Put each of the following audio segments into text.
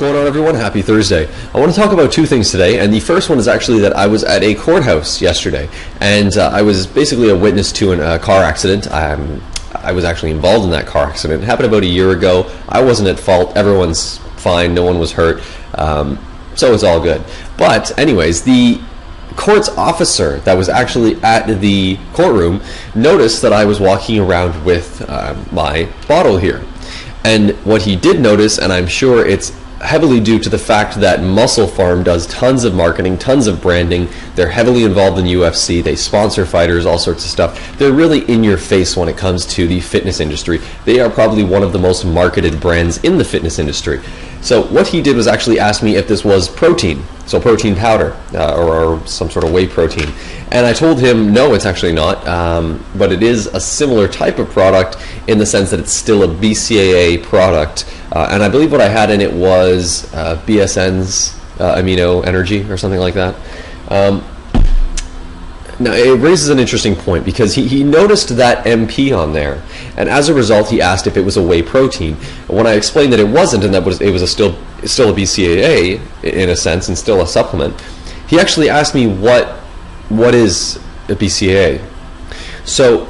going on, everyone? Happy Thursday. I want to talk about two things today, and the first one is actually that I was at a courthouse yesterday, and I was basically a witness to a car accident. I was actually involved in that car accident. It happened about a year ago. I wasn't at fault. Everyone's fine. No one was hurt. So it's all good. But anyways, the court's officer that was actually at the courtroom noticed that I was walking around with my bottle here. And what he did notice, and I'm sure it's heavily due to the fact that Muscle Farm does tons of marketing, tons of branding. They're heavily involved in UFC. They sponsor fighters, all sorts of stuff. They're really in your face when it comes to the fitness industry. They are probably one of the most marketed brands in the fitness industry. So what he did was actually ask me if this was protein, so protein powder or some sort of whey protein. And I told him, no, it's actually not, but it is a similar type of product in the sense that it's still a BCAA product. And I believe what I had in it was BSN's amino energy or something like that. Now, it raises an interesting point because he noticed that MP on there, and as a result, he asked if it was a whey protein. When I explained that it wasn't, and that it was still a BCAA in a sense, and still a supplement, he actually asked me what is a BCAA. So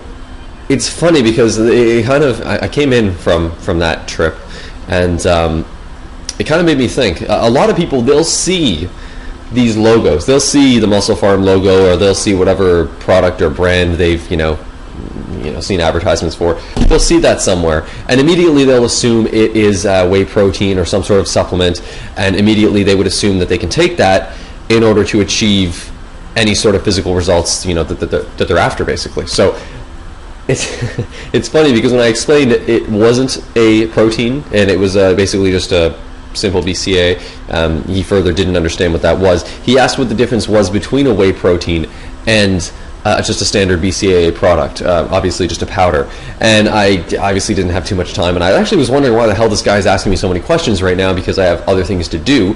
it's funny because I came in from that trip, and it kind of made me think. A lot of people, they'll see these logos. They'll see the Muscle Farm logo, or they'll see whatever product or brand they've seen advertisements for. They'll see that somewhere, and immediately they'll assume it is whey protein or some sort of supplement, and immediately they would assume that they can take that in order to achieve any sort of physical results, that they're after, basically. So it's funny because when I explained it wasn't a protein and it was basically just a simple BCA, he further didn't understand what that was. He asked what the difference was between a whey protein and just a standard BCAA product, obviously just a powder. And I obviously didn't have too much time, and I actually was wondering why the hell this guy's asking me so many questions right now, because I have other things to do.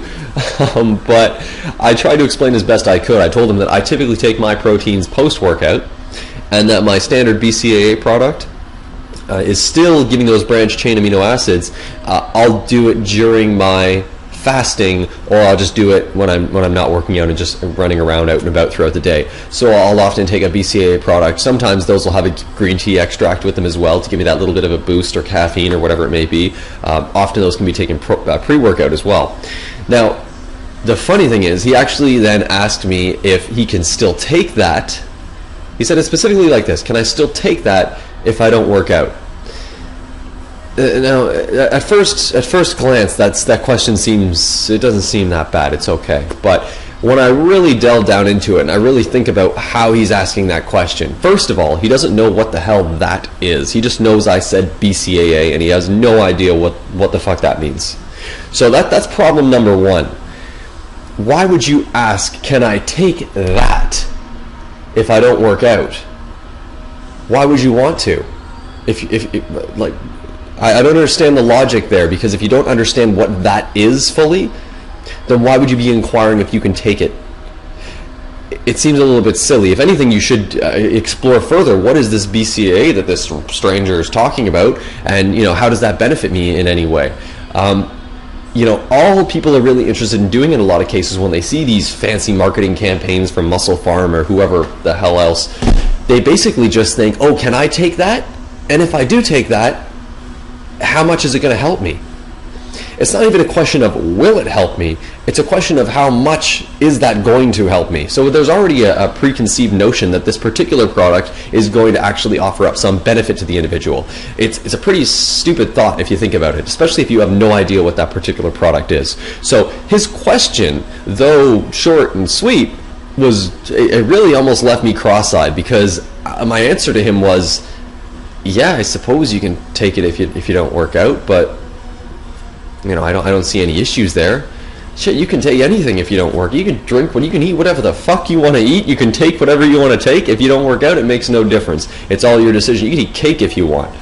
But I tried to explain as best I could. I told him that I typically take my proteins post-workout, and that my standard BCAA product is still giving those branched chain amino acids. I'll do it during my fasting, or I'll just do it when I'm not working out and just running around out and about throughout the day. So I'll often take a BCAA product. Sometimes those will have a green tea extract with them as well to give me that little bit of a boost, or caffeine, or whatever it may be. Often those can be taken pre-workout as well. Now, the funny thing is, he actually then asked me if he can still take that. He said it specifically like this: can I still take that if I don't work out? Now, at first glance, that question doesn't seem that bad. It's okay. But when I really delve down into it and I really think about how he's asking that question, first of all, he doesn't know what the hell that is. He just knows I said BCAA, and he has no idea what the fuck that means. So that's problem number one. Why would you ask, can I take that if I don't work out? Why would you want to? I don't understand the logic there, because if you don't understand what that is fully, then why would you be inquiring if you can take it? It seems a little bit silly. If anything, you should explore further. What is this BCAA that this stranger is talking about, and how does that benefit me in any way? All people are really interested in doing in a lot of cases when they see these fancy marketing campaigns from Muscle Farm or whoever the hell else, they basically just think, oh, can I take that? And if I do take that, how much is it going to help me? It's not even a question of will it help me, it's a question of how much is that going to help me. So there's already a preconceived notion that this particular product is going to actually offer up some benefit to the individual. It's a pretty stupid thought if you think about it, especially if you have no idea what that particular product is. So his question, though short and sweet, it really almost left me cross-eyed, because my answer to him was, yeah, I suppose you can take it if you don't work out, but I don't see any issues there. Shit, you can take anything if you don't work. You can drink, you can eat whatever the fuck you want to eat. You can take whatever you want to take. If you don't work out, it makes no difference. It's all your decision. You can eat cake if you want.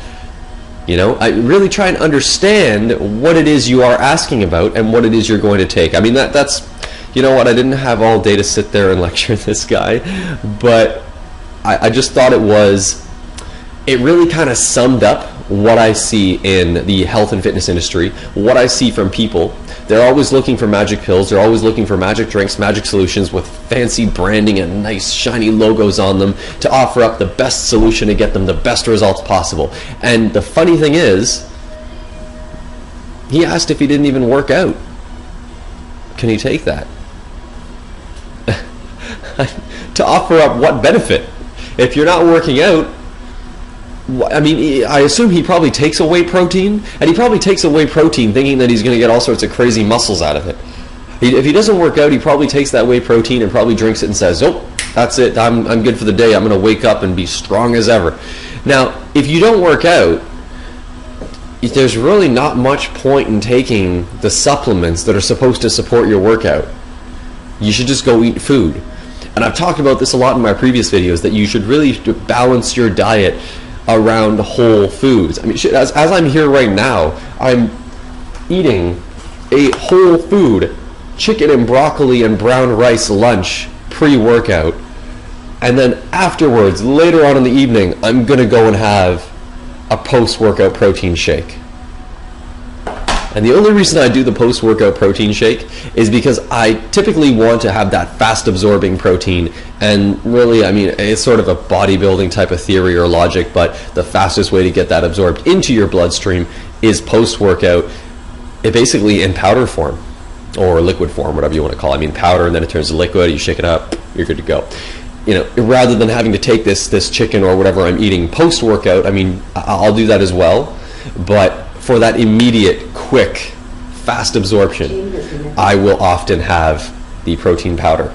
I really try and understand what it is you are asking about and what it is you're going to take. I mean, that's I didn't have all day to sit there and lecture this guy, but I just thought it really kind of summed up what I see in the health and fitness industry, what I see from people They're always looking for magic pills. They're always looking for magic drinks, magic solutions with fancy branding and nice shiny logos on them to offer up the best solution to get them the best results possible. And the funny thing is, he asked if he didn't even work out. Can he take that? To offer up what benefit? If you're not working out, I mean, I assume he probably takes a whey protein, and he probably takes a whey protein thinking that he's going to get all sorts of crazy muscles out of it. If he doesn't work out, he probably takes that whey protein and probably drinks it and says, oh, that's it, I'm good for the day, I'm going to wake up and be strong as ever. Now, if you don't work out, there's really not much point in taking the supplements that are supposed to support your workout. You should just go eat food. And I've talked about this a lot in my previous videos, that you should really balance your diet around whole foods. I mean, as I'm here right now, I'm eating a whole food chicken and broccoli and brown rice lunch pre-workout, and then afterwards, later on in the evening, I'm gonna go and have a post-workout protein shake. And the only reason I do the post-workout protein shake is because I typically want to have that fast-absorbing protein, and really, I mean, it's sort of a bodybuilding type of theory or logic, but the fastest way to get that absorbed into your bloodstream is post-workout, basically in powder form, or liquid form, whatever you want to call it. I mean, powder, and then it turns to liquid, you shake it up, you're good to go. You know, rather than having to take this chicken or whatever I'm eating post-workout, I mean, I'll do that as well, but for that immediate, quick, fast absorption, I will often have the protein powder.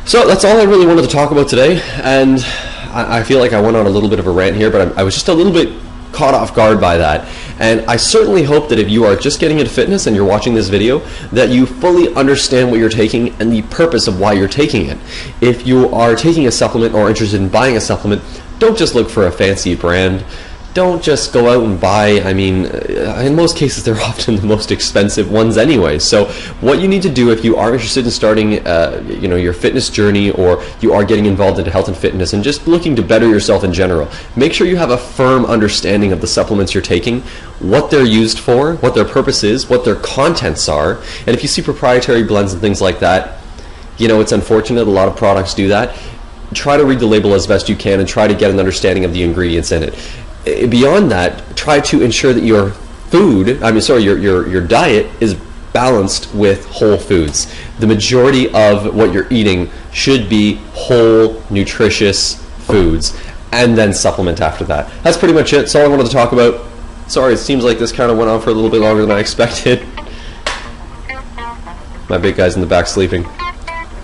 So that's all I really wanted to talk about today, and I feel like I went on a little bit of a rant here, but I was just a little bit caught off guard by that. And I certainly hope that if you are just getting into fitness and you're watching this video, that you fully understand what you're taking and the purpose of why you're taking it. If you are taking a supplement or interested in buying a supplement, don't just look for a fancy brand. Don't just go out and buy, I mean, in most cases they're often the most expensive ones anyway. So what you need to do if you are interested in starting you know, your fitness journey, or you are getting involved into health and fitness and just looking to better yourself in general, make sure you have a firm understanding of the supplements you're taking, what they're used for, what their purpose is, what their contents are. And if you see proprietary blends and things like that, you know, it's unfortunate, a lot of products do that. Try to read the label as best you can and try to get an understanding of the ingredients in it. Beyond that, try to ensure that your food, your diet is balanced with whole foods. The majority of what you're eating should be whole, nutritious foods, and then supplement after that. That's pretty much it. That's all I wanted to talk about. Sorry, it seems like this kind of went on for a little bit longer than I expected. My big guy's in the back sleeping.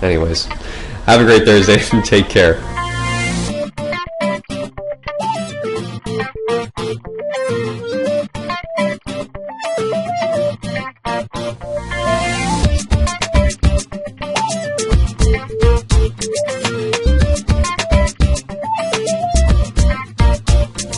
Anyways, have a great Thursday and take care.